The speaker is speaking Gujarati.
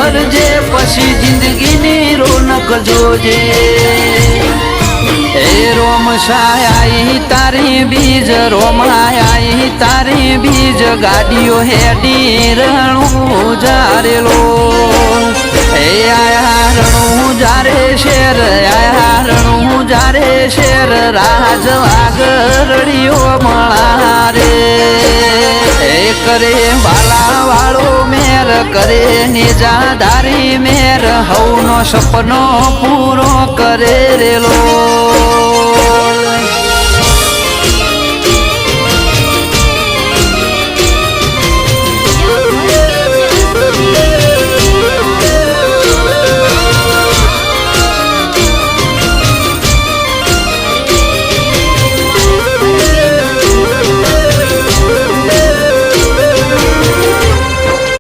ભરજે પછી જિંદગીની રોનક જોજે એ રોમશાઈ તારી બીજ રોમાઈ તારી બીજ ગાડીઓ હેડી રણું જારેલો એ આયા રણું જારે શેર આયા રણું જારે શેર રાજ વાગરડીઓ મળારે એ કરે બાલા વાળો મેર કરે નિજાદારી મેર હવનો સપનો પૂરો કરે રેલો